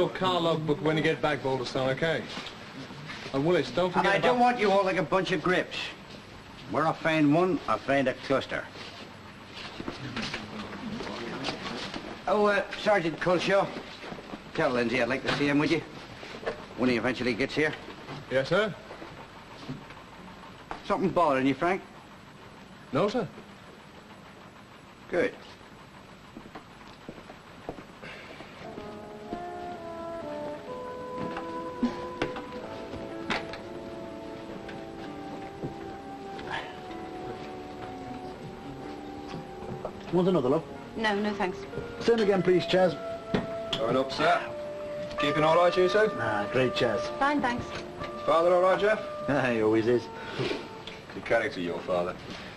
your car logbook when you get back, Balderstone, okay? And Willis, don't forget And I don't want you all like a bunch of grips. Where I find one, I find a cluster. Oh, Sergeant Culshaw, tell Lindsay I'd like to see him, would you? When he eventually gets here. Yes, sir? Something bothering you, Frank? No, sir. Good. Want another, love? No, no thanks. Same again, please, Chaz. Going up, sir. Keeping all right, you, sir? Ah, great, Chaz. Fine, thanks. Father all right, Jeff? Ah, he always is. The character, your father.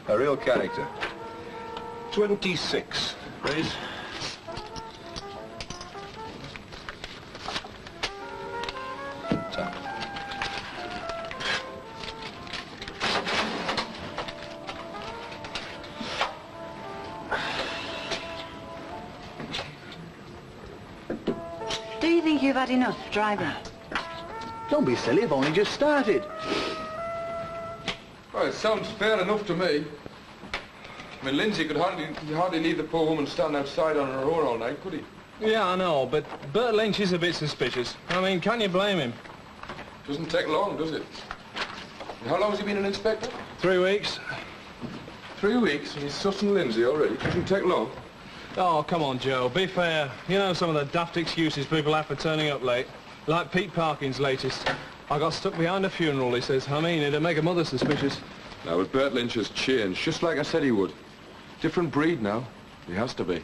A real character. 26, please. So. Do you think you've had enough driving? Don't be silly, I've only just started. Well, it sounds fair enough to me. I mean, Lindsay could hardly leave the poor woman standing outside on her own all night, could he? Yeah, I know, but Bert Lynch is a bit suspicious. I mean, can you blame him? Doesn't take long, does it? And how long has he been an inspector? 3 weeks. 3 weeks, and he's sussing Lindsay already. Doesn't take long. Oh, come on, Joe, be fair. You know some of the daft excuses people have for turning up late. Like Pete Parkin's latest. I got stuck behind a funeral, he says. I mean, it'd make a mother suspicious. Now, but Bert Lynch has changed, just like I said he would. Different breed now. He has to be.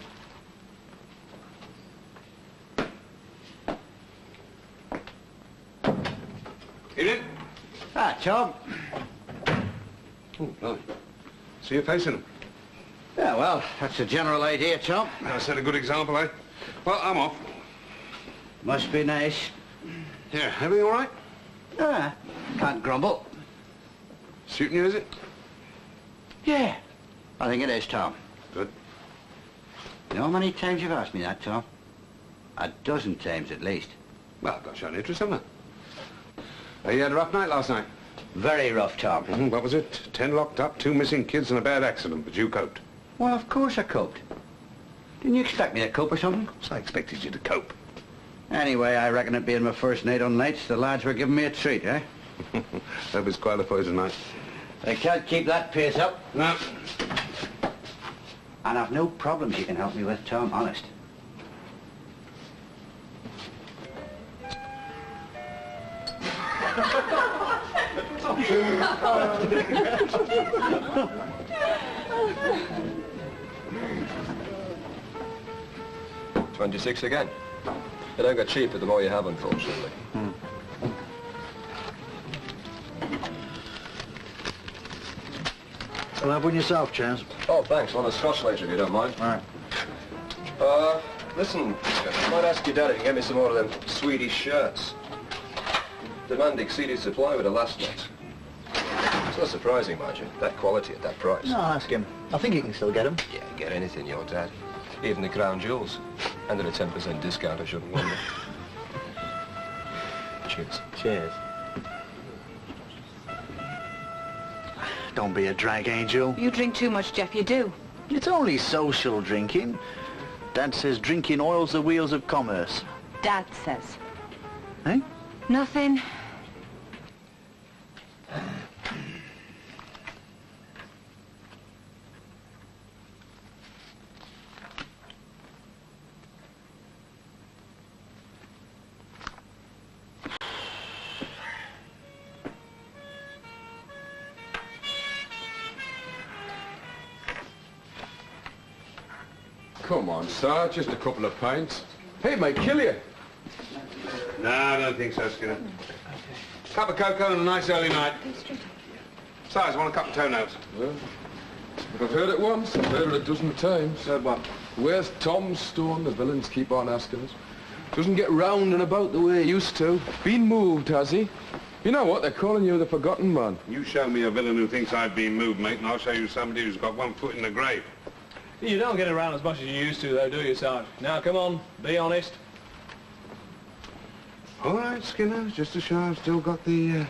Evening. Ah, Tom. Oh, blimey. See you facing him. Yeah, well, that's the general idea, Tom. I set a good example, eh? Well, I'm off. Must be nice. Yeah, everything all right? Ah, can't grumble. Suiting you, is it? Yeah, I think it is, Tom. Good. You know how many times you've asked me that, Tom? A dozen times at least. Well, I've got shown interest, haven't I? You had a rough night last night. Very rough, Tom. What was it? 10 locked up, 2 missing kids and a bad accident, but you coped. Well, of course I coped. Didn't you expect me to cope or something? So I expected you to cope. Anyway, I reckon it being my first night on nights, the lads were giving me a treat, eh? That was qualified tonight. They can't keep that pace up. No. And I've no problems you can help me with, Tom, honest. $26 again. It don't get cheaper the more you have, unfortunately. Well, have one yourself, Chaz. Oh, thanks. One of the Scotch later, if you don't mind. All right. Listen, I might ask your dad if he can get me some more of them Swedish shirts. Demand exceeded supply with the last lot. It's not surprising, mind you, that quality at that price. No, ask him. I think he can still get them. Yeah, get anything, your dad. Even the crown jewels. And at a 10% discount, I shouldn't wonder. Cheers. Cheers. Don't be a drag, Angel. You drink too much, Jeff, you do. It's only social drinking. Dad says drinking oils the wheels of commerce. Dad says. Eh? Nothing. Come on, sir, just a couple of pints. Hey, mate, kill you. No, I don't think so, Skinner. Cup of cocoa and a nice early night. Besides, I want a cup of toenails. Well, if I've heard it once, I've heard it a dozen times. Heard what? Where's Tom Stone? The villains keep on asking us. Doesn't get round and about the way he used to. Been moved, has he? You know what? They're calling you the forgotten man. You show me a villain who thinks I've been moved, mate, and I'll show you somebody who's got 1 foot in the grave. You don't get around as much as you used to, though, do you, Sarge? Now, come on, be honest. All right, Skinner, just to show I've still got the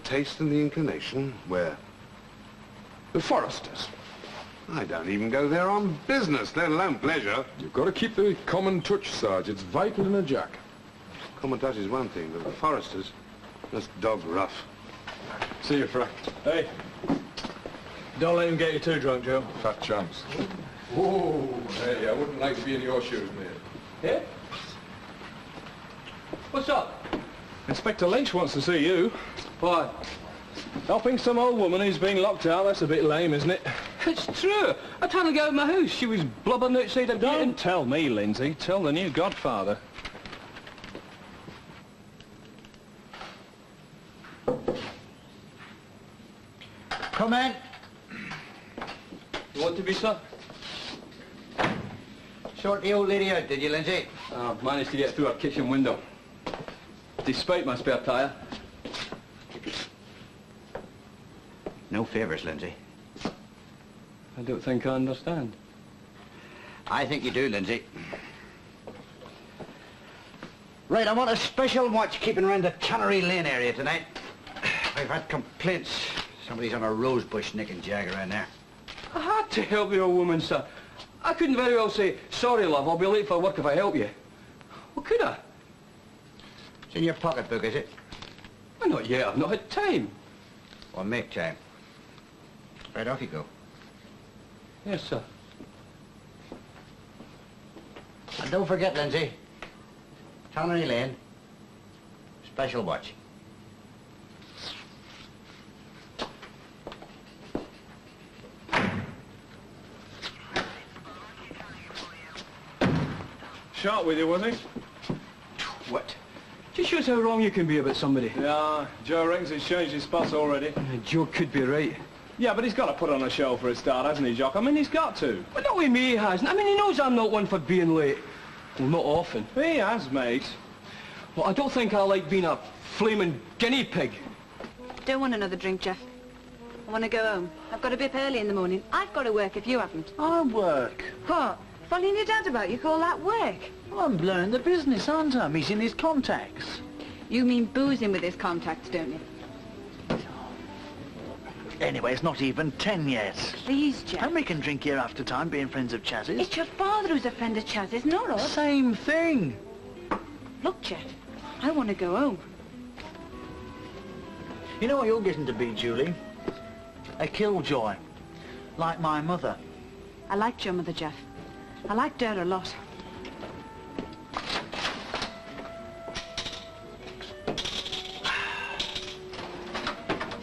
taste and the inclination. Where? The Foresters. I don't even go there on business, let alone pleasure. You've got to keep the common touch, Sarge. It's vital in a jack. Common touch is one thing, but the Foresters, that's dog rough. See you, Frank. Hey, don't let him get you too drunk, Joe. Fat chance. Oh, hey, I wouldn't like to be in your shoes, mate. Yeah? What's up? Inspector Lynch wants to see you. Why? Helping some old woman who's been locked out, that's a bit lame, isn't it? It's true. I tried to get out of my house. She was blubbering outside the gate. Don't tell me, Lindsay. Tell the new godfather. Come in. You want to be, sir? Sort the old lady out, did you, Lindsay? I managed to get through her kitchen window. Despite my spare tyre. No favours, Lindsay. I don't think I understand. I think you do, Lindsay. Right, I want a special watch keeping around the Tannery Lane area tonight. I've had complaints. Somebody's on a rose bush nicking jag around there. I had to help the old woman, sir. I couldn't very well say, sorry, love, I'll be late for work if I help you. Well, could I? It's in your pocketbook, is it? Well, not yet. I've not had time. Well, make time. Right, off you go. Yes, sir. And don't forget, Lindsay, Tannery Lane, special watch. Sharp with you, was he? What? Just shows how wrong you can be about somebody. Yeah, Joe reckons he's changed his spots already. Joe could be right. Yeah, but he's got to put on a show for a start, hasn't he, Jock? I mean, he's got to. But not with me, he hasn't. I mean, he knows I'm not one for being late. Well, not often. He has, mate. Well, I don't think I like being a flaming guinea pig. Don't want another drink, Jeff. I want to go home. I've got to be up early in the morning. I've got to work if you haven't. I work. What? Following your dad about, you call that work? Well, I'm learning the business, aren't I? Meeting his contacts. You mean boozing with his contacts, don't you? Anyway, it's not even 10 yet. Please, Jeff. And we can drink here after time, being friends of Chaz's. It's your father who's a friend of Chaz's, not us. Same thing. Look, Jeff, I want to go home. You know what you're getting to be, Julie? A killjoy. Like my mother. I liked your mother, Jeff. I liked her a lot.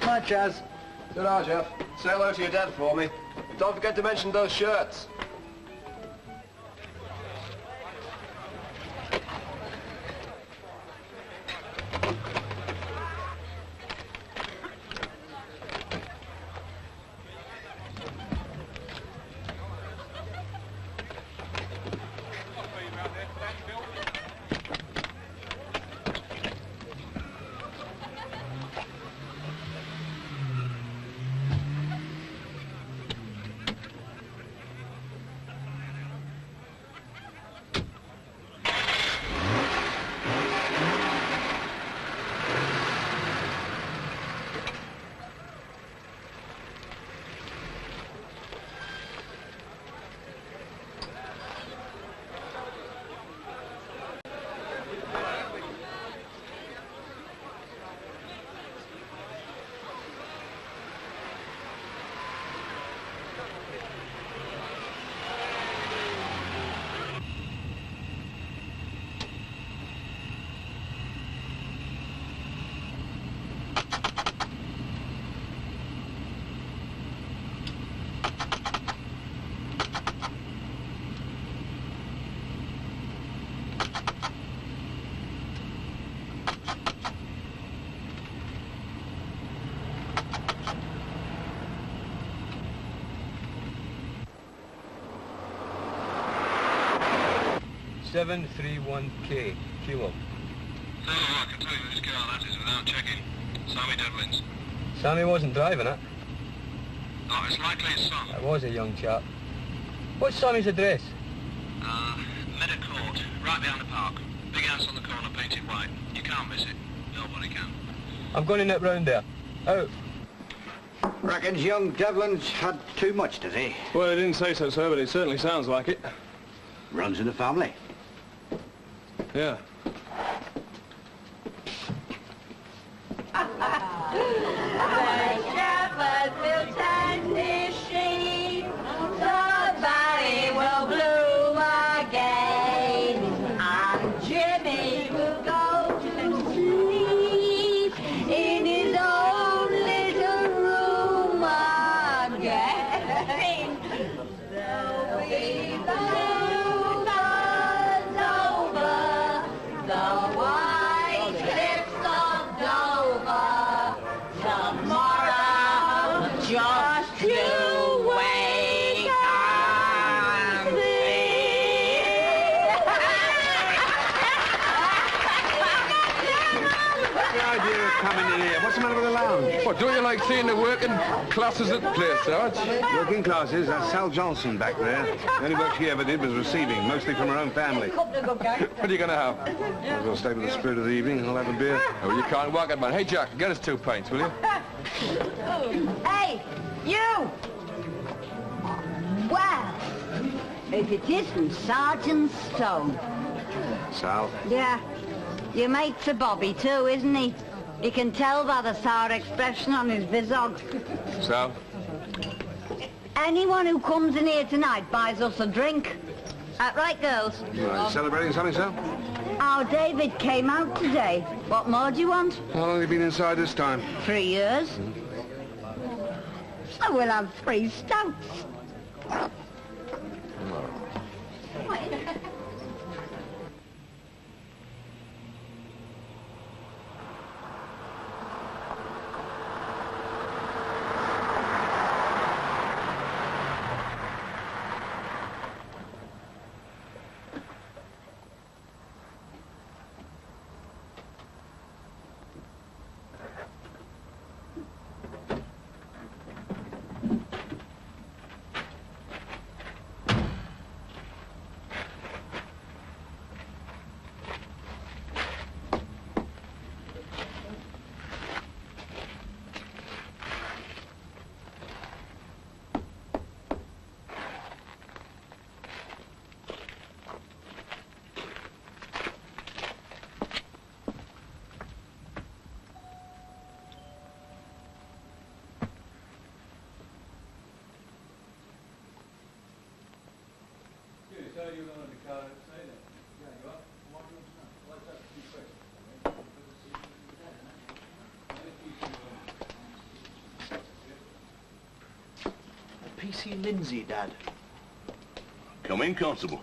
Hi, Chaz. Ta-ra, Jeff. Say hello to your dad for me. Don't forget to mention those shirts. $731K, kilo. Oh, I can tell you whose car that is without checking. Sammy Devlin's. Sammy wasn't driving it. Oh, it's likely his son. I was a young chap. What's Sammy's address? Meadow Court, right behind the park. Big house on the corner, painted white. You can't miss it. Nobody can. I'm going in that round there. Oh. Reckons young Devlin's had too much, does he? Well, he didn't say so, sir, but it certainly sounds like it. Runs in the family. Yeah. What, don't you like seeing the working classes at the place, Sarge? Working classes, that's Sal Johnson back there. The only work she ever did was receiving, mostly from her own family. What are you going to have? Might as well stay with the spirit of the evening and I'll have a beer. Oh, you can't walk it, man. Hey, Jack, get us 2 pints, will you? Hey, you! Well, if it isn't Sergeant Stone. Sal? Yeah, your mate's a bobby too, isn't he? You can tell by the sour expression on his visage. Sal? Anyone who comes in here tonight buys us a drink. That right, girls? Right, celebrating something, Sal? Our David came out today. What more do you want? How long have you been inside this time? 3 years. So we'll have 3 stouts. PC Lindsay, Dad. Come in, Constable.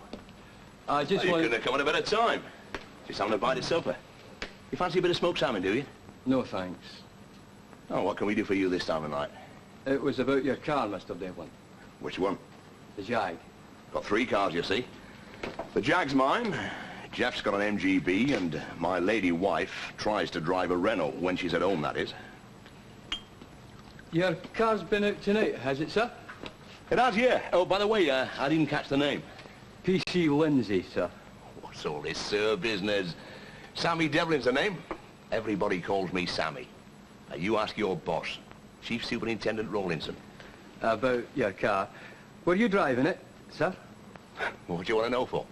I just You want... couldn't have come at a better time. Just having a bite of supper. You fancy a bit of smoked salmon, do you? No, thanks. Oh, what can we do for you this time of night? It was about your car, Mr. Devlin. Which one? The Jag. Got 3 cars, you see. The Jag's mine. Jeff's got an MGB, and my lady wife tries to drive a Renault when she's at home, that is. Your car's been out tonight, has it, sir? It has, yeah. Oh, by the way, I didn't catch the name. PC Lindsay, sir. What's all this, sir, business? Sammy Devlin's the name. Everybody calls me Sammy. Now, you ask your boss, Chief Superintendent Rawlinson. About your car. Were you driving it, sir? What do you want to know for?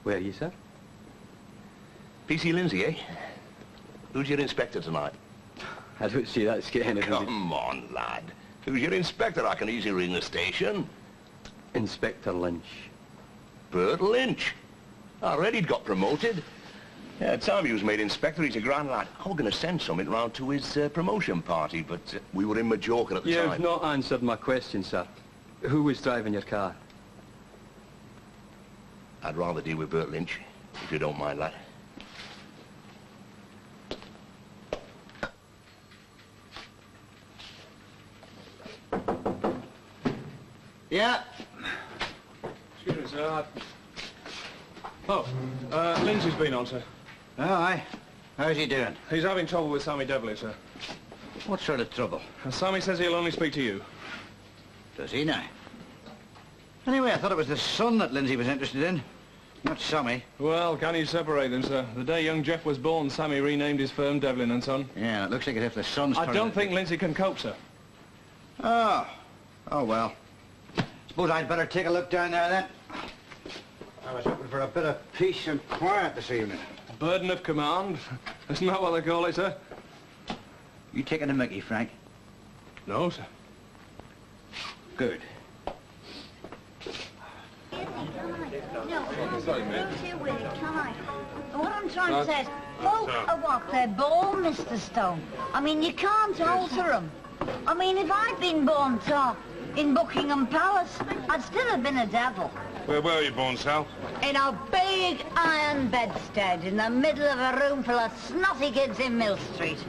Were you, sir? PC Lindsay, eh? Who's your inspector tonight? I don't see that's getting anything. Come on, lad. Who's your inspector? I can easily ring the station. Inspector Lynch. Bert Lynch. Already he'd got promoted. Yeah, time he was made inspector, he's a grand lad. I was going to send something round to his promotion party, but we were in Majorca at the time. You've not answered my question, sir. Who was driving your car? I'd rather deal with Bert Lynch, if you don't mind, lad. Yeah. Excuse me, sir. Oh, Lindsay's been on, sir. Oh, aye. How's he doing? He's having trouble with Sammy Devlin, sir. What sort of trouble? And Sammy says he'll only speak to you. Does he now? Anyway, I thought it was the son that Lindsay was interested in. Not Sammy. Well, can you separate them, sir? The day young Jeff was born, Sammy renamed his firm Devlin and Son. Yeah, it looks like as if the son's... I don't think Lindsay can cope, sir. Oh. Oh, well. Suppose I'd better take a look down there, then. I was hoping for a bit of peace and quiet this evening. Burden of command. Isn't that what they call it, sir? You taking the mickey, Frank? No, sir. Good. What I'm trying to say is, folk are what they're born, Mr. Stone. I mean, you can't alter them. I mean, if I'd been born, in Buckingham Palace, I'd still have been a devil. Where were you born, Sal? In a big iron bedstead in the middle of a room full of snotty kids in Mill Street.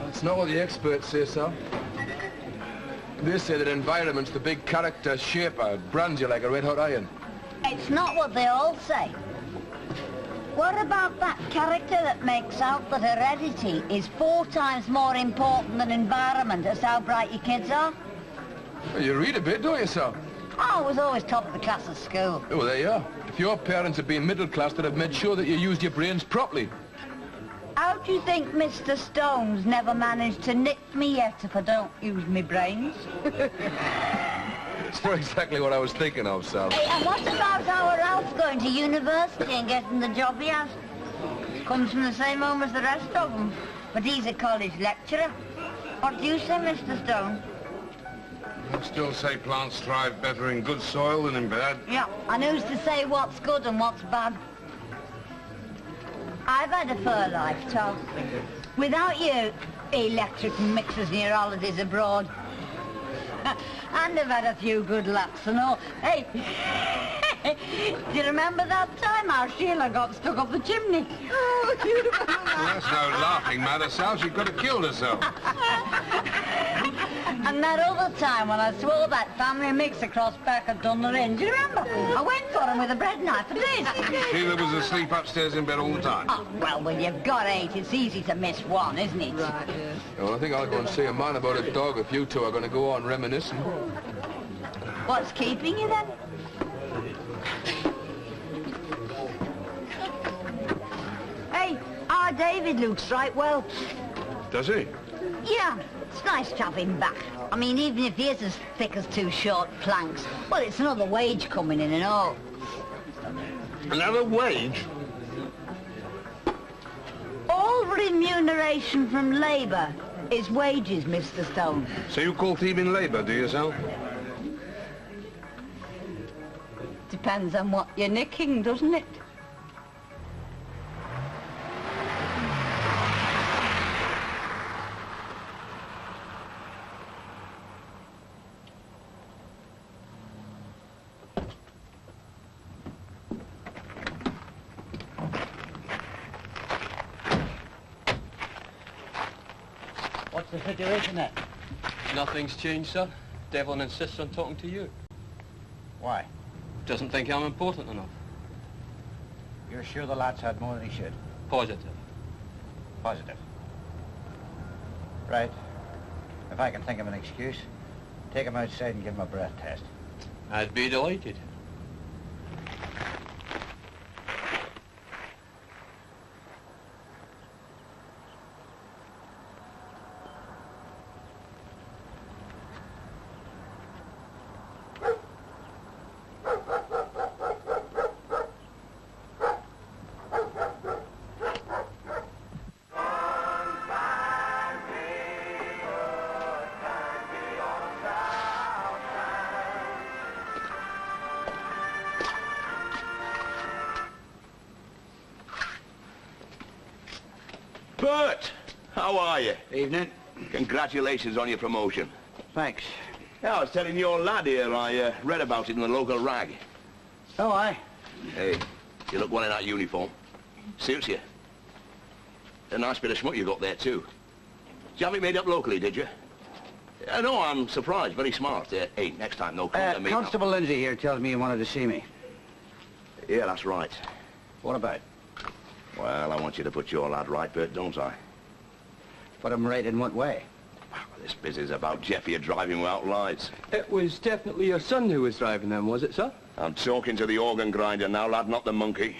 It's not what the experts say, sir. They say that environment's the big character shaper, brands you like a red-hot iron. It's not what they all say. What about that character that makes out that heredity is 4 times more important than environment as how bright your kids are? Well, you read a bit, don't you, sir? I was always top of the class at school. Oh, there you are. If your parents had been middle class, they'd have made sure that you used your brains properly. How do you think Mr. Stone's never managed to nick me yet if I don't use my brains? It's not exactly what I was thinking of, Sal. Hey, and what about our Ralph going to university and getting the job he has? Comes from the same home as the rest of them, but he's a college lecturer. What do you say, Mr. Stone? I still say plants thrive better in good soil than in bad. Yeah, and who's to say what's good and what's bad? I've had a fur life, Tom. Without you, electric mixers and your holidays abroad. And I've had a few good laughs and all. Hey, do you remember that time our Sheila got stuck up the chimney? Oh, do you remember that? Well, that's no laughing matter, Sal. She could have killed herself. And that other time when I swore that family mix across back at Dunner Inn, do you remember? I went for him with a bread knife for days. Sheila was asleep upstairs in bed all the time. Oh, well, when you've got 8, it's easy to miss one, isn't it? Right, yeah. Well, I think I'll go and see a man about a dog if you two are going to go on reminiscing. What's keeping you, then? Hey, our David looks right well. Does he? Yeah, it's nice to have him back. I mean, even if he is as thick as 2 short planks, well, it's another wage coming in and all. Another wage? All remuneration from labour is wages, Mr. Stone. So you call thieving labour, do you, Sal? Depends on what you're nicking, doesn't it? What's the situation then? Nothing's changed, sir. Devlin insists on talking to you. Why? Doesn't think I'm important enough. You're sure the lad's had more than he should? Positive. Positive. Right. If I can think of an excuse, take him outside and give him a breath test. I'd be delighted. Bert, how are you? Evening. Congratulations on your promotion. Thanks. Yeah, I was telling your lad here, I read about it in the local rag. Oh, aye. Hey, you look well in that uniform. Suits you. A nice bit of schmuck you got there, too. Did you have it made up locally, did you? No, I'm surprised. Very smart. Hey, next time, no come to me. Constable Lindsay here tells me you wanted to see me. Yeah, that's right. What about? Well, I want you to put your lad right, Bert, don't I? Put him right in what way? Well, this business about Jeff here driving without lights. It was definitely your son who was driving them, was it, sir? I'm talking to the organ grinder now, lad, not the monkey.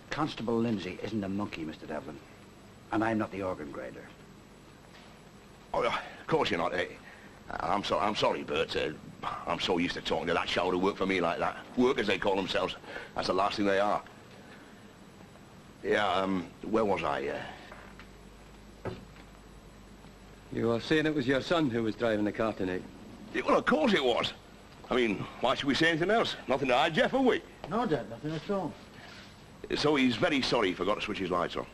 Constable Lindsay isn't a monkey, Mr. Devlin. And I'm not the organ grinder. Oh, of course you're not, eh? I'm sorry, Bert. I'm so used to talking to that shower who work for me like that. Workers, they call themselves. That's the last thing they are. Yeah, where was I? You were saying it was your son who was driving the car tonight? Yeah, well, of course it was. I mean, why should we say anything else? Nothing to hide, Jeff, have we? No, Dad, nothing at all. So he's very sorry he forgot to switch his lights on.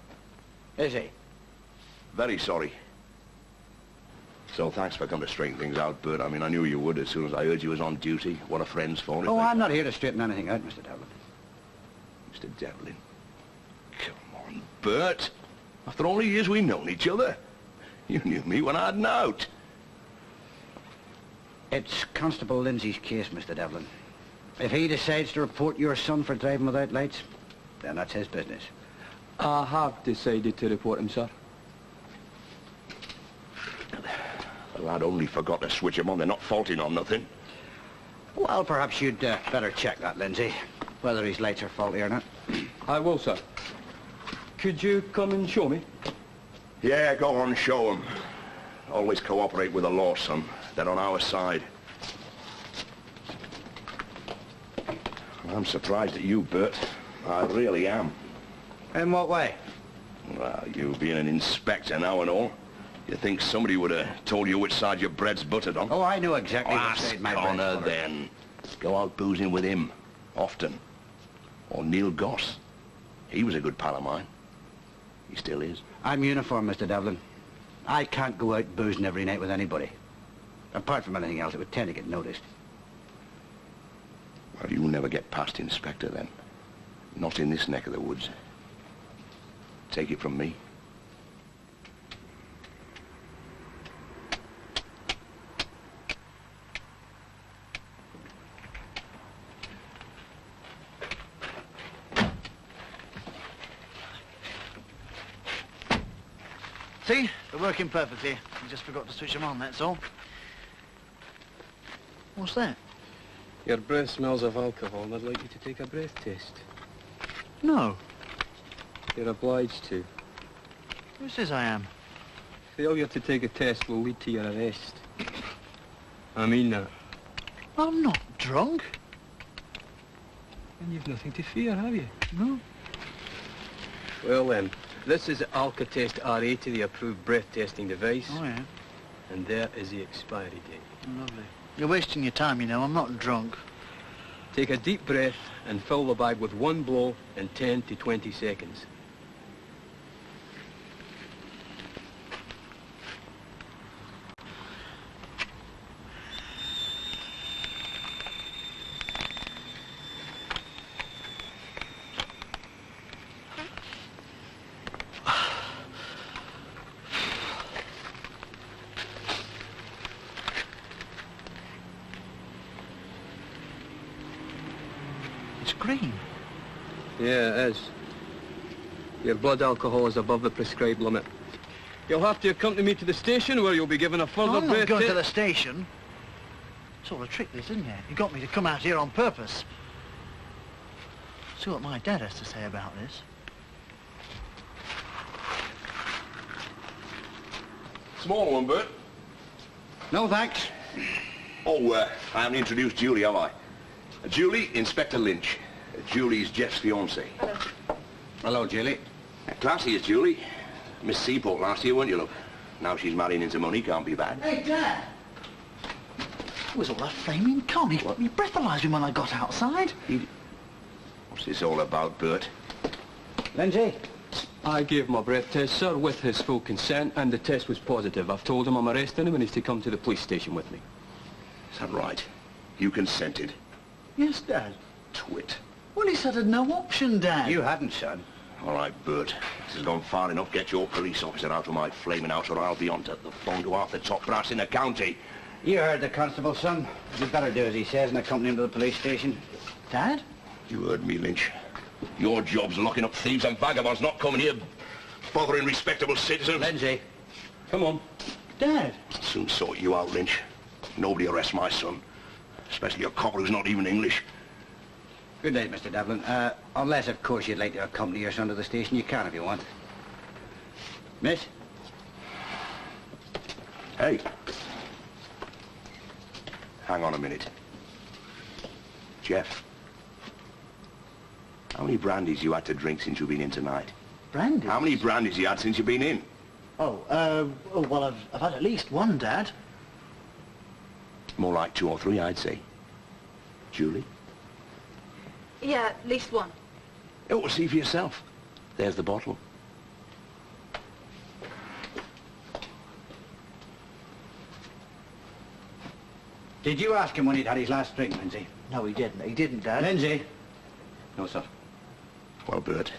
Is he? Very sorry. So thanks for coming to straighten things out, Bert. I mean, I knew you would as soon as I heard you was on duty. What a friend's for. Oh, I'm not here to straighten anything out, Mr. Devlin. Mr. Devlin. Come on, Bert. After all the years we've known each other. You knew me when I had an out. It's Constable Lindsay's case, Mr. Devlin. If he decides to report your son for driving without lights, then that's his business. I have decided to report him, sir. The lad only forgot to switch him on. They're not faulting on nothing. Well, perhaps you'd better check that, Lindsay, whether his lights are faulty or not. I will, sir. Could you come and show me? Yeah, go on, show him. Always cooperate with the law, son. They're on our side. I'm surprised at you, Bert. I really am. In what way? Well, you being an inspector now and all. You think somebody would have told you which side your bread's buttered on? Oh, I knew exactly which Ask side my bread's Connor, buttered. then. Go out boozing with him. Often. Or Neil Goss. He was a good pal of mine. He still is. I'm uniform, Mr. Devlin. I can't go out boozing every night with anybody. Apart from anything else, it would tend to get noticed. Well, you'll never get past Inspector, then. Not in this neck of the woods. Take it from me. See? They're working perfectly. You just forgot to switch them on, that's all. What's that? Your breath smells of alcohol, and I'd like you to take a breath test. No. You're obliged to. Who says I am? Failure to take a test will lead to your arrest. I mean that. I'm not drunk. And you've nothing to fear, have you? No. Well then, this is the Alka-Test R8, the approved breath testing device. Oh, yeah. And there is the expiry date. Lovely. You're wasting your time, you know. I'm not drunk. Take a deep breath and fill the bag with one blow in 10 to 20 seconds. Green. Yeah, it is. Your blood alcohol is above the prescribed limit. You'll have to accompany me to the station where you'll be given a further I'm breath not going test. to the station. It's all a trick, this, isn't it? You got me to come out here on purpose. See what my dad has to say about this. Small one, Bert. No, thanks. Oh, I haven't introduced Julie, have I? Julie, Inspector Lynch. Julie's Jeff's fiancée. Hello. Hello, Julie. Classy is Julie. Miss Seaport last year, weren't you, look? Now she's marrying into money, can't be bad. Hey, Dad! It was all that flaming con. He breathalyzed me when I got outside. What's this all about, Bert? Lindsay? I gave him a breath test, sir, with his full consent, and the test was positive. I've told him I'm arresting him and he's to come to the police station with me. Is that right? You consented? Yes, Dad. Twit. Well, he said had no option, Dad. You hadn't, son. All right, Bert. This has gone far enough. Get your police officer out of my flaming house or I'll be on to the phone to half the top brass in the county. You heard the constable, son. You'd better do as he says and accompany him to the police station. Dad? You heard me, Lynch. Your job's locking up thieves and vagabonds, not coming here bothering respectable citizens. Lindsay. Come on. Dad? I'll soon sort you out, Lynch. Nobody arrests my son. Especially a copper who's not even English. Good night, Mr. Devlin. Unless, of course, you'd like to accompany your son to the station, you can if you want. Miss? Hey. Hang on a minute. Jeff. How many brandies you had to drink since you've been in tonight? Brandy? How many brandies you had since you've been in? Well, I've had at least one, Dad. More like 2 or 3, I'd say. Julie? Yeah, at least one. Oh, well, see for yourself. There's the bottle. Did you ask him when he'd had his last drink, Lindsay? No, he didn't. He didn't, Dad. Lindsay? No, sir. Well, Bert,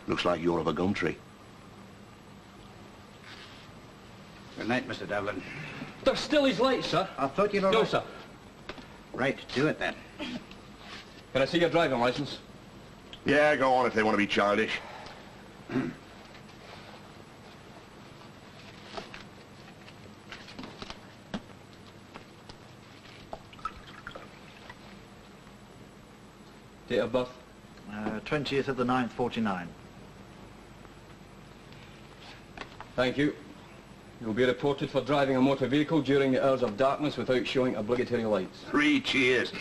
looks like you're of a gum tree. Good night, Mr. Devlin. There's still his light, sir. I thought you'd... No, sir. Right, do it then. Can I see your driving licence? Yeah, go on if they want to be childish. Date of birth? 20th of the 9th, 49. Thank you. You'll be reported for driving a motor vehicle during the hours of darkness without showing obligatory lights. 3 cheers.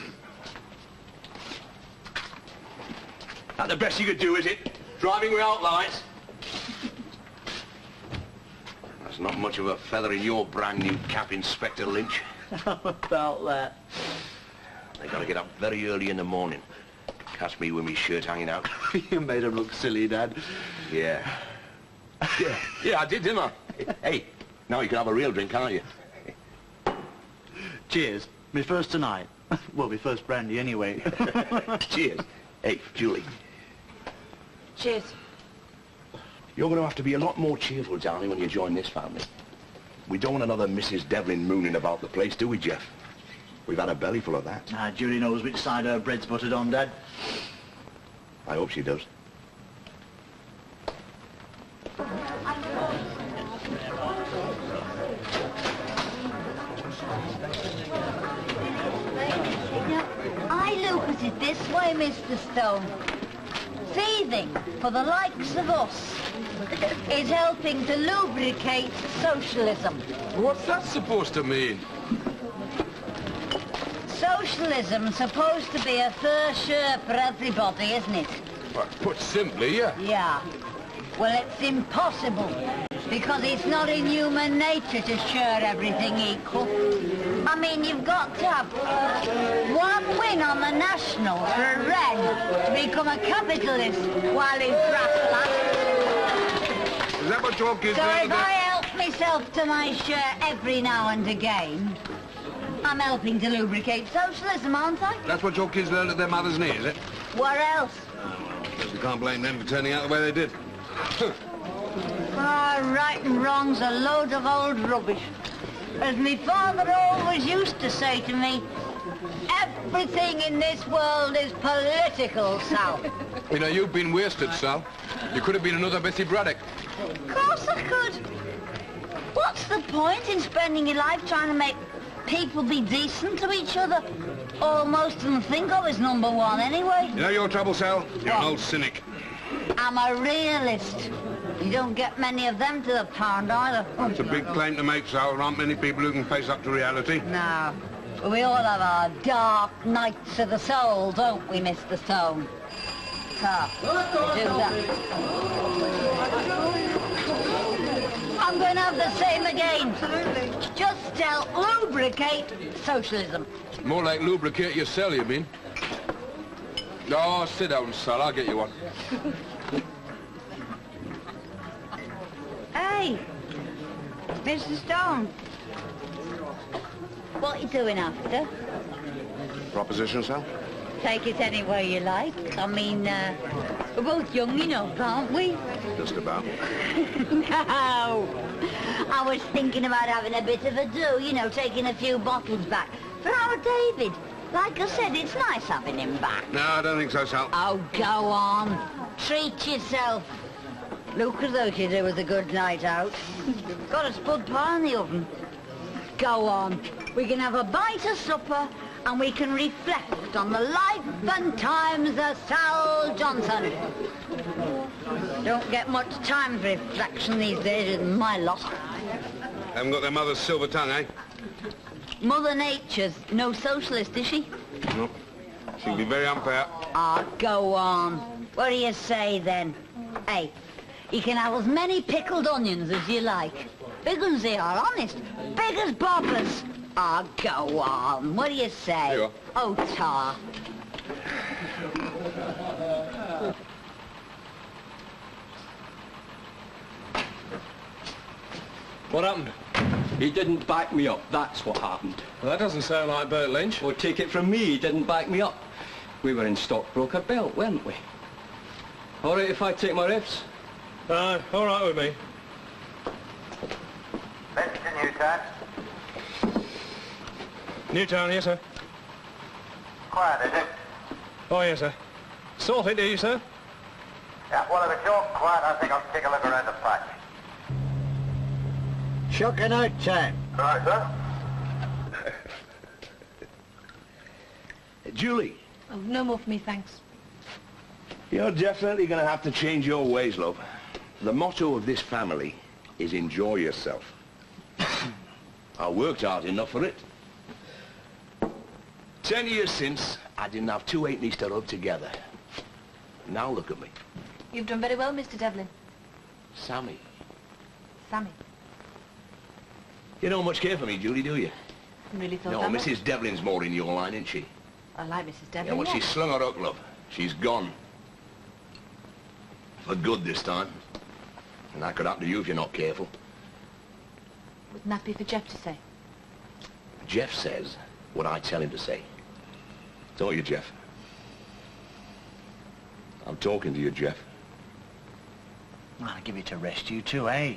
That the best you could do, is it? Driving without lights? That's not much of a feather in your brand new cap, Inspector Lynch. How about that? They gotta get up very early in the morning. Catch me with me shirt hanging out. You made him look silly, Dad. Yeah. Yeah, I did, didn't I? Hey, now you can have a real drink, can't you? Cheers. Me first tonight. Well, me first brandy anyway. Cheers. Hey, Julie. Cheers. You're going to have to be a lot more cheerful, darling, when you join this family. We don't want another Mrs. Devlin mooning about the place, do we, Jeff? We've had a belly full of that. Julie knows which side her bread's buttered on, Dad. I hope she does. I look at it this way, Mr. Stone. Thieving, for the likes of us, is helping to lubricate socialism. What's that supposed to mean? Socialism's supposed to be a fair share for everybody, isn't it? Well, put simply, yeah. Yeah. Well, it's impossible, because it's not in human nature to share everything equal. I mean, you've got to have one win on the National for a Red to become a capitalist while he's brass lasts. Is that what your kids So learned if I help myself to my share every now and again, I'm helping to lubricate socialism, aren't I? That's what your kids learned at their mother's knee, is it? What else? Guess we can't blame them for turning out the way they did. Right and wrong's a load of old rubbish. As my father always used to say to me, everything in this world is political, Sal. You know, you've been wasted, Sal. You could have been another Bessie Braddock. Of course I could. What's the point in spending your life trying to make people be decent to each other? All most of them think of as number one anyway. You know your trouble, Sal? You're an old cynic. I'm a realist. You don't get many of them to the pound either. It's a big claim to make, Sal. There aren't many people who can face up to reality. No. We all have our dark nights of the soul, don't we, Mr. Stone? So, do that. I'm going to have the same again. Just to lubricate socialism. More like lubricate your cell, you mean? Oh, sit down, Sal. I'll get you one. Hey, Mr. Stone. What are you doing after? Proposition, Sal? Take it any way you like. I mean, we're both young, you know, aren't we? Just about. No. I was thinking about having a bit of a do, you know, taking a few bottles back. For our David. Like I said, it's nice having him back. No, I don't think so, Sal. Oh, go on. Treat yourself. Look as though you do with a good night out. Got a spud pie in the oven. Go on. We can have a bite of supper and we can reflect on the life and times of Sal Johnson. Don't get much time for reflection these days with my lot. Haven't got their mother's silver tongue, eh? Mother Nature's no socialist, is she? No. She can be very unfair. Ah, go on. What do you say then? Hey, you can have as many pickled onions as you like. Big ones they are, honest. Big as bobbers. Ah, go on. What do you say? Here you are. Oh, tar. What happened? He didn't back me up, that's what happened. Well, that doesn't sound like Bert Lynch. Well, take it from me, he didn't back me up. We were in Stockbroker Belt, weren't we? All right if I take my riffs? All right with me. Message to Newtown. Newtown, yes, sir. Quiet, is it? Oh, yes, sir. Sort it, do you, sir? Yeah, well, if it's all quiet, I think I'll take a look around the patch. Chucking out time. Right, sir. Julie, Oh, no more for me, thanks. you're definitely going to have to change your ways, love. The motto of this family is enjoy yourself. I worked hard enough for it. 10 years since, I didn't have two halfpennies to rub together. Now look at me. You've done very well, Mr. Devlin. Sammy. Sammy. You don't much care for me, Julie, do you? I really thought No, that Mrs. Devlin's more in your line, isn't she? I like Mrs. Yeah, Devlin, well, yes. she's slung her hook, love. She's gone. For good this time. And that could happen to you if you're not careful. Wouldn't that be for Jeff to say? Jeff says what I tell him to say. Don't you, Jeff? I'm talking to you, Jeff. I'll give you to rest, you too, eh?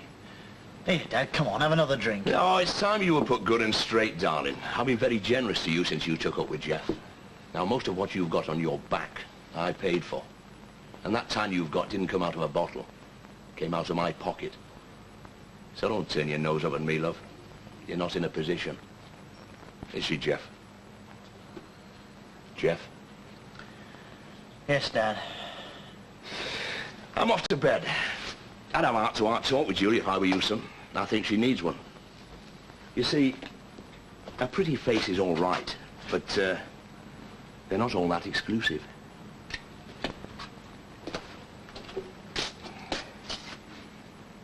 Hey, Dad, come on, have another drink. Oh, it's time you were put good and straight, darling. I've been very generous to you since you took up with Jeff. Now, most of what you've got on your back, I paid for. And that tan you've got didn't come out of a bottle. Came out of my pocket. So don't turn your nose up at me, love. You're not in a position. Is she, Jeff? Jeff? Yes, Dad. I'm off to bed. I'd have a heart-to-heart talk with Julie if I were you, son. I think she needs one. You see, a pretty face is all right, but they're not all that exclusive.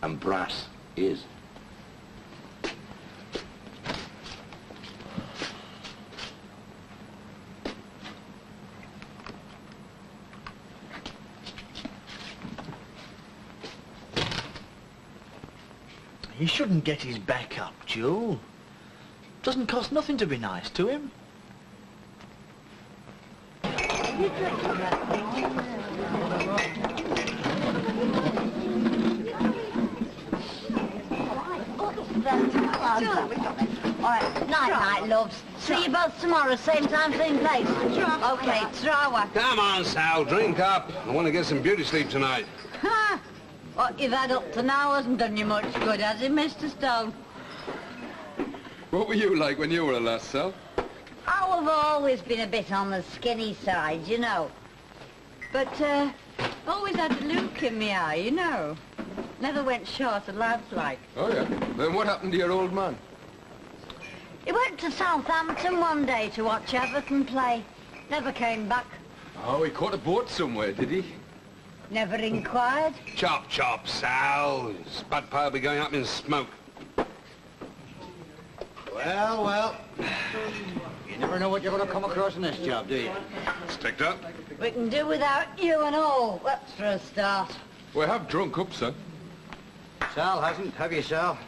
And brass is. He shouldn't get his back up, Joe. Doesn't cost nothing to be nice to him. All right, night-night, loves. See you both tomorrow, same time, same place. Okay, Trawa. Come on, Sal, drink up. I want to get some beauty sleep tonight. Ha! What you've had up to now hasn't done you much good, has it, Mr. Stone? What were you like when you were a lass, Sal? I've always been a bit on the skinny side, you know. But, always had a look in me eye, you know. Never went short of lads like. Oh, yeah. Then what happened to your old man? He went to Southampton one day to watch Everton play. Never came back. Oh, he caught a boat somewhere, did he? Never inquired. Chop, chop, Sal. Spud pile be going up in smoke. Well, well. You never know what you're going to come across in this job, do you? Sticked up. We can do without you and all. That's for a start. We have drunk up, son. Sal hasn't, have you, Sal?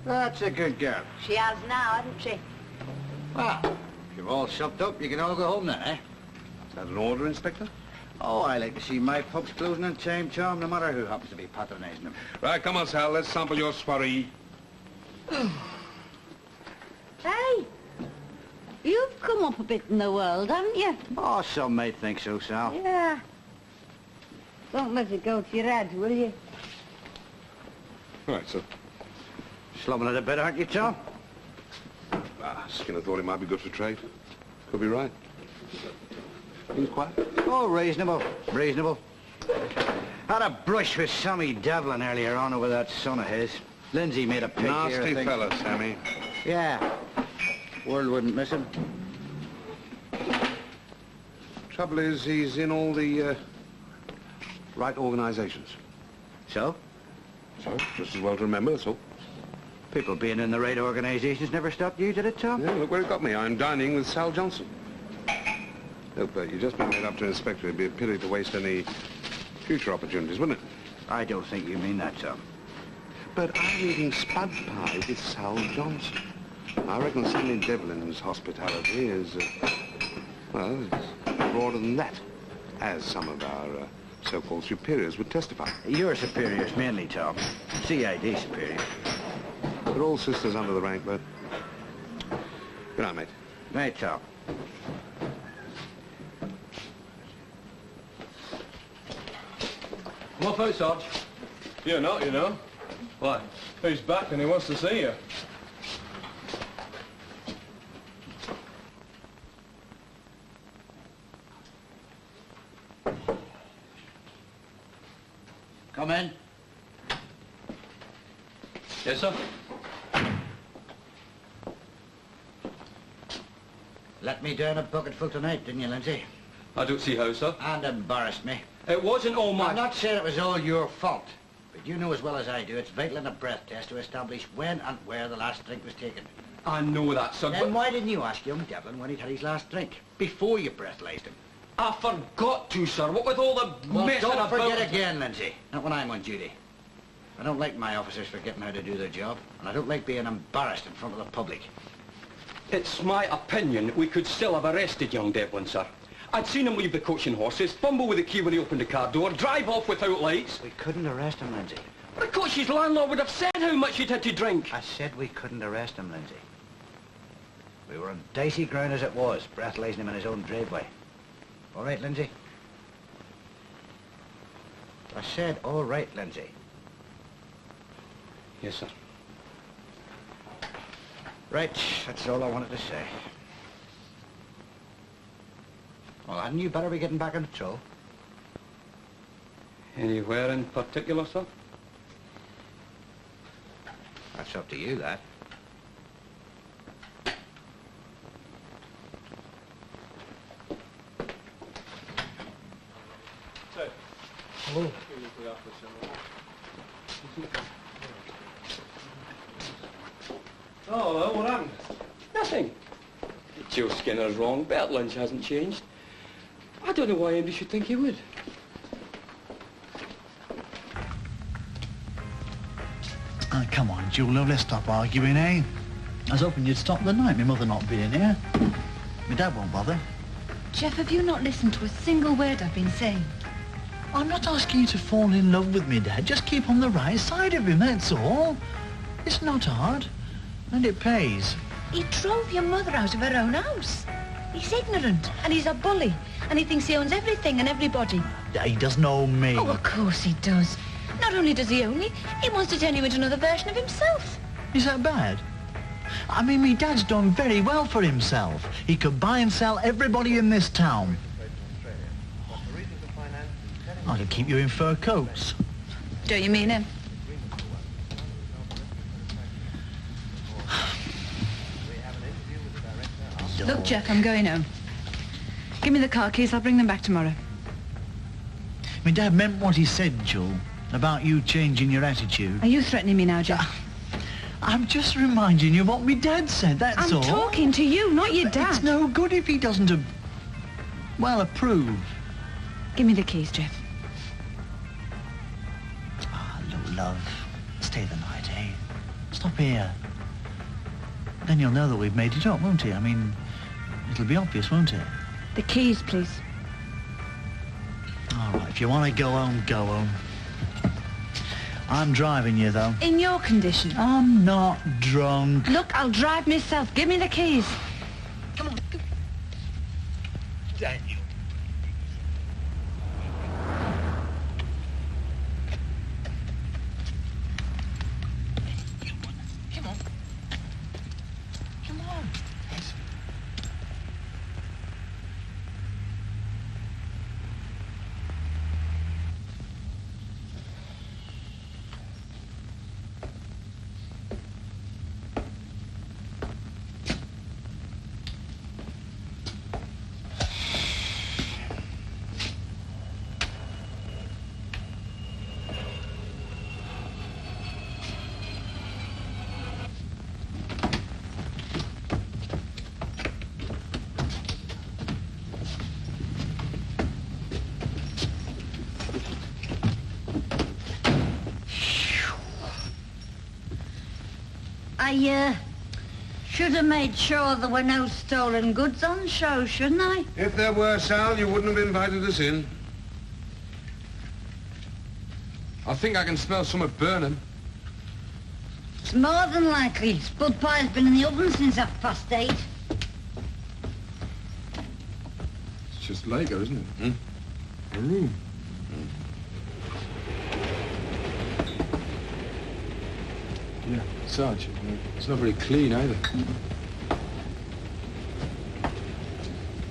That's a good girl. She has now, hasn't she? Well, if you're all supped up, you can all go home then, eh? Is that an order, Inspector? Oh, I like to see my pups closing in time charm, no matter who happens to be patronising them. Right, come on, Sal. Let's sample your soiree. Hey, you've come up a bit in the world, haven't you? Oh, some may think so, Sal. Yeah. Don't let it go to your head, will you? Right, sir. Slumming it a bit, aren't you, Tom? Skinner thought it might be good for trade. Could be right. Things quiet? Oh, reasonable. Reasonable. Had a brush with Sammy Devlin earlier on over that son of his. Lindsay made a pig here, I Nasty think. fella, Sammy. Yeah. World wouldn't miss him. Trouble is, he's in all the right organisations. So? So, just as well to remember, that's all. People being in the right organisations never stopped you, did it, Tom? Yeah, look where it got me. I'm dining with Sal Johnson. Look, Bert, you've just been made up to Inspector. It'd be a pity to waste any future opportunities, wouldn't it? I don't think you mean that, Tom. But I'm eating spud pie with Sal Johnson. I reckon Sammy Devlin's hospitality is, well, it's broader than that, as some of our so-called superiors would testify. Your superiors mainly, Tom. CID superiors. They're all sisters under the rank, but... Good night, mate. Right, Tom. Come off out, Sarge. You're not, you know. Why? He's back and he wants to see you. Come in. Yes, sir? Let me down a bucketful tonight, didn't you, Lindsay? I don't see how, sir. And embarrassed me. It wasn't all my... I'm not saying it was all your fault, but you know as well as I do it's vital in a breath test to establish when and where the last drink was taken. I know that, sir, Then but... why didn't you ask young Devlin when he'd had his last drink, before you breathalyzed him? I forgot to, sir. What with all the Well, messing don't about... forget again, Lindsay. Not when I'm on duty. I don't like my officers forgetting how to do their job, and I don't like being embarrassed in front of the public. It's my opinion we could still have arrested young Devlin, sir. I'd seen him leave the coach and horses, fumble with the key when he opened the car door, drive off without lights. We couldn't arrest him, Lindsay. Because his landlord would have said how much he'd had to drink. I said we couldn't arrest him, Lindsay. We were on dicey ground as it was, breathalyzing him in his own driveway. All right, Lindsay? I said all right, Lindsay. Yes, sir. Right, that's all I wanted to say. Well, hadn't you better be getting back on patrol? Anywhere in particular, sir? That's up to you, that. Hello. Oh, well, what happened? Nothing. Joe Skinner's wrong. Bert Lynch hasn't changed. I don't know why anybody should think he would. Come on, Joe, love, let's stop arguing, eh? I was hoping you'd stop the night, my mother not being here. My dad won't bother. Jeff, have you not listened to a single word I've been saying? I'm not asking you to fall in love with me, Dad. Just keep on the right side of him, that's all. It's not hard, and it pays. He drove your mother out of her own house. He's ignorant, and he's a bully, and he thinks he owns everything and everybody. He doesn't own me. Oh, of course he does. Not only does he own you, he wants to turn you into another version of himself. Is that bad? I mean, me dad's done very well for himself. He could buy and sell everybody in this town. I could keep you in fur coats. Don't you mean him? Look, Jeff, I'm going home. Give me the car keys, I'll bring them back tomorrow. My dad meant what he said, Joel, about you changing your attitude. Are you threatening me now, Jeff? I'm just reminding you what my dad said, that's all. I'm talking to you, not your dad. It's no good if he doesn't, well, approve. Give me the keys, Jeff. Ah, little love, stay the night, eh? Stop here. Then you'll know that we've made it up, won't he? I mean, it'll be obvious, won't it? The keys, please. All right, if you want to go home, go home. I'm driving you, though. In your condition? I'm not drunk. Look, I'll drive myself. Give me the keys. Come on. Daniel. I should have made sure there were no stolen goods on show, shouldn't I? If there were, Sal, you wouldn't have invited us in. I think I can smell something burning. It's more than likely. Spud pie's been in the oven since 8:30. It's just like her, isn't it? A room. Yeah, Sarge, it's not very clean either.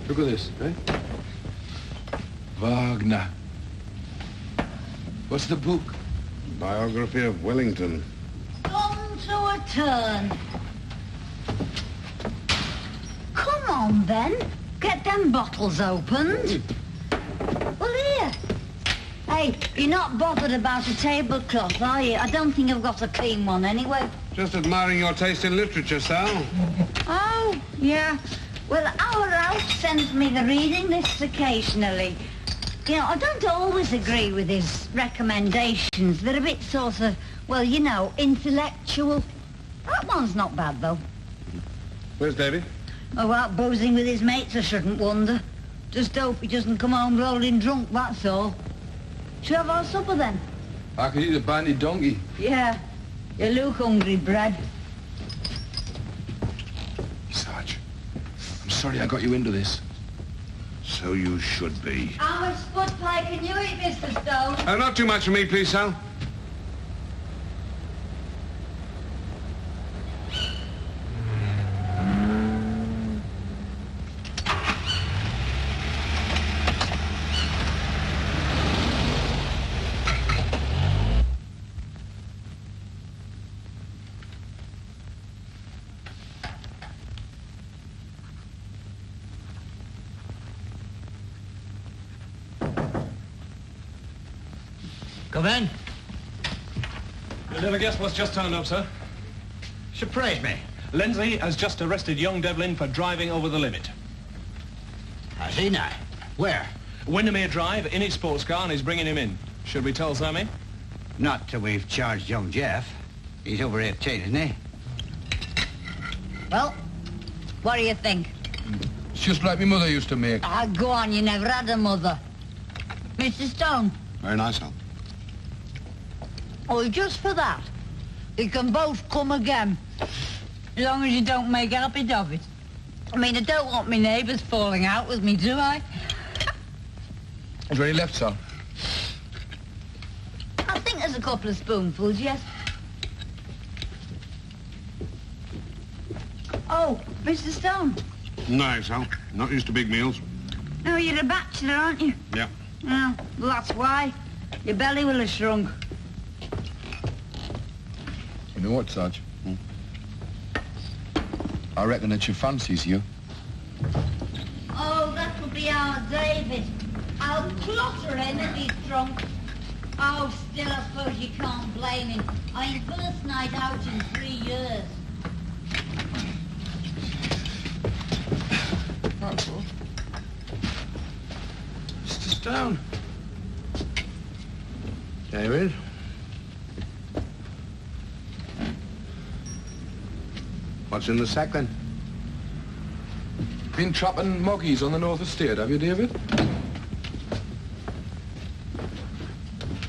Look at this, eh? Wagner. What's the book? Biography of Wellington. Come to a turn. Come on, then. Get them bottles opened. Well, here. Hey, you're not bothered about a tablecloth, are you? I don't think I've got a clean one anyway. Just admiring your taste in literature, Sal. Oh, yeah. Well, our Ralph sends me the reading lists occasionally. You know, I don't always agree with his recommendations. They're a bit sort of, well, you know, intellectual. That one's not bad, though. Where's Davy? Oh, out boozing with his mates, I shouldn't wonder. Just hope he doesn't come home rolling drunk, that's all. Shall we have our supper, then? I could eat a bandy donkey. Yeah. You look hungry, Brad. Sarge, I'm sorry I got you into this. So you should be. How much spud pie can you eat, Mr. Stone? Not too much for me, please, Sal. Come in. You'll never guess what's just turned up, sir. Surprise me. Lindsay has just arrested young Devlin for driving over the limit. Has he now? Where? Windermere Drive, in his sports car, and he's bringing him in. Should we tell Sammy? Not till we've charged young Jeff. He's over 18, isn't he? Well, what do you think? It's just like my mother used to make. Ah, go on, you never had a mother. Mr. Stone? Very nice, Sal. Oh, just for that. You can both come again. As long as you don't make a habit of it. I mean, I don't want my neighbours falling out with me, do I? Is there any left, Sal? I think there's a couple of spoonfuls, yes. Oh, Mr. Stone. No, Sal. Not used to big meals. No, you're a bachelor, aren't you? Yeah. Oh, well, that's why. Your belly will have shrunk. You know what, Sarge? I reckon that she fancies you. Oh, that'll be our David. I'll clotter him if he's drunk. Oh, still, I suppose you can't blame him. I mean, first night out in 3 years. That's all. Mr. Stone. David? What's in the sack, then? Been trapping moggies on the North Estate, have you, David?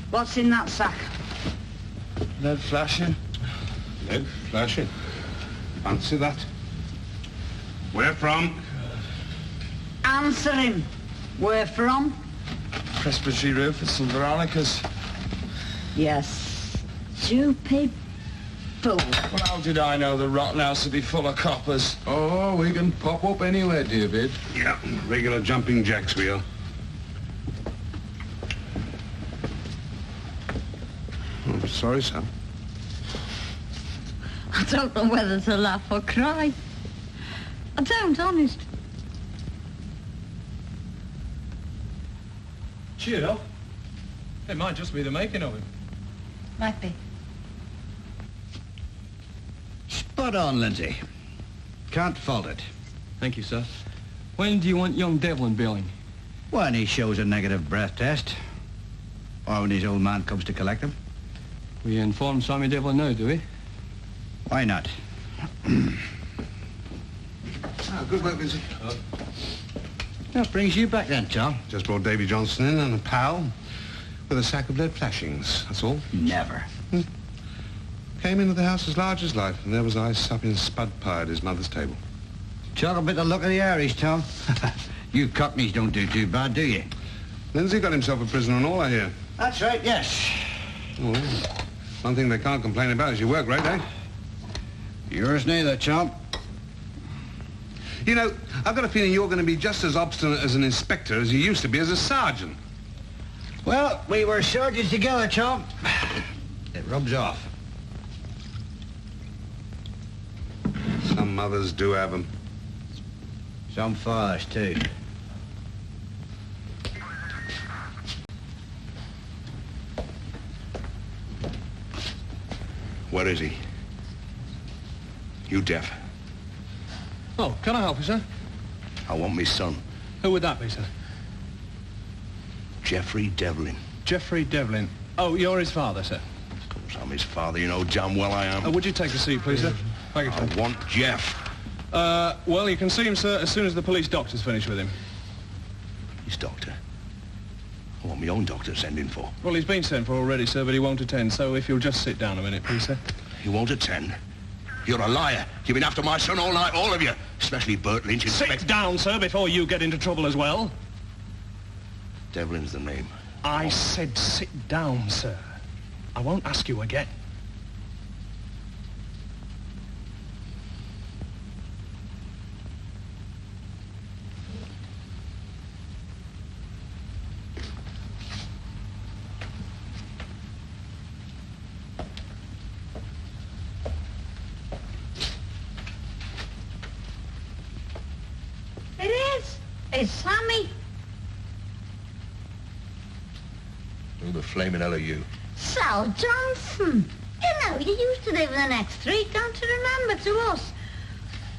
What's in that sack? Lead flashing. Lead flashing? Fancy that. Where from? Answer him. Where from? Presbytery roof at St. Veronica's. Yes. Stupid fool. Well, how did I know the rotten house would be full of coppers? Oh, we can pop up anywhere, David. Yeah, regular jumping jacks we are. Oh, sorry, Sam. I don't know whether to laugh or cry. I don't, honest. Cheered up. It might just be the making of him. Might be. Spot on, Lindsay. Can't fault it. Thank you, sir. When do you want young Devlin bailing? When he shows a negative breath test. Or when his old man comes to collect him. We inform Sammy Devlin now, do we? Why not? Good work, Windsor. What brings you back then, Tom? Just brought Davy Johnson in and a pal with a sack of lead flashings, that's all. Never. Came into the house as large as life, and there was I supping spud pie at his mother's table. Chalk a bit the look of the Irish, Tom. You cockneys don't do too bad, do you? Lindsay got himself a prisoner and all, I hear. That's right, yes. Oh, well. One thing they can't complain about is your work rate, eh? Yours neither, chump. You know, I've got a feeling you're going to be just as obstinate as an inspector as you used to be as a sergeant. Well, we were sergeants together, chump. It rubs off. Some mothers do have them. Some fathers, too. Where is he? You deaf? Oh, can I help you, sir? I want my son, Who would that be, sir? Geoffrey Devlin. Geoffrey Devlin. Oh, you're his father, sir. Of course, I'm his father. You know damn well I am. Would you take a seat, please, sir? Thank you, sir. I want Jeff. Well, you can see him, sir, as soon as the police doctor's finished with him. His doctor? I want my own doctor to send in for. Well, he's been sent for already, sir, but he won't attend, so if you'll just sit down a minute, please, sir. He won't attend? You're a liar. You've been after my son all night, all of you. Especially Bert Lynch. Sit down, sir, before you get into trouble as well. Devlin's the name. I said sit down, sir. I won't ask you again. It is. It's Sammy. Who the flaming hell are you? Sal Johnson. You know, you used to live in the next street, don't you remember, to us?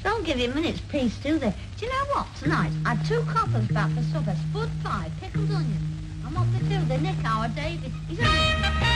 Don't give you a minute's peace, do they? Do you know what? Tonight, I had 2 coppers back for supper. Spud pie, pickled onion. And what they do, they nick our Davies. He's only...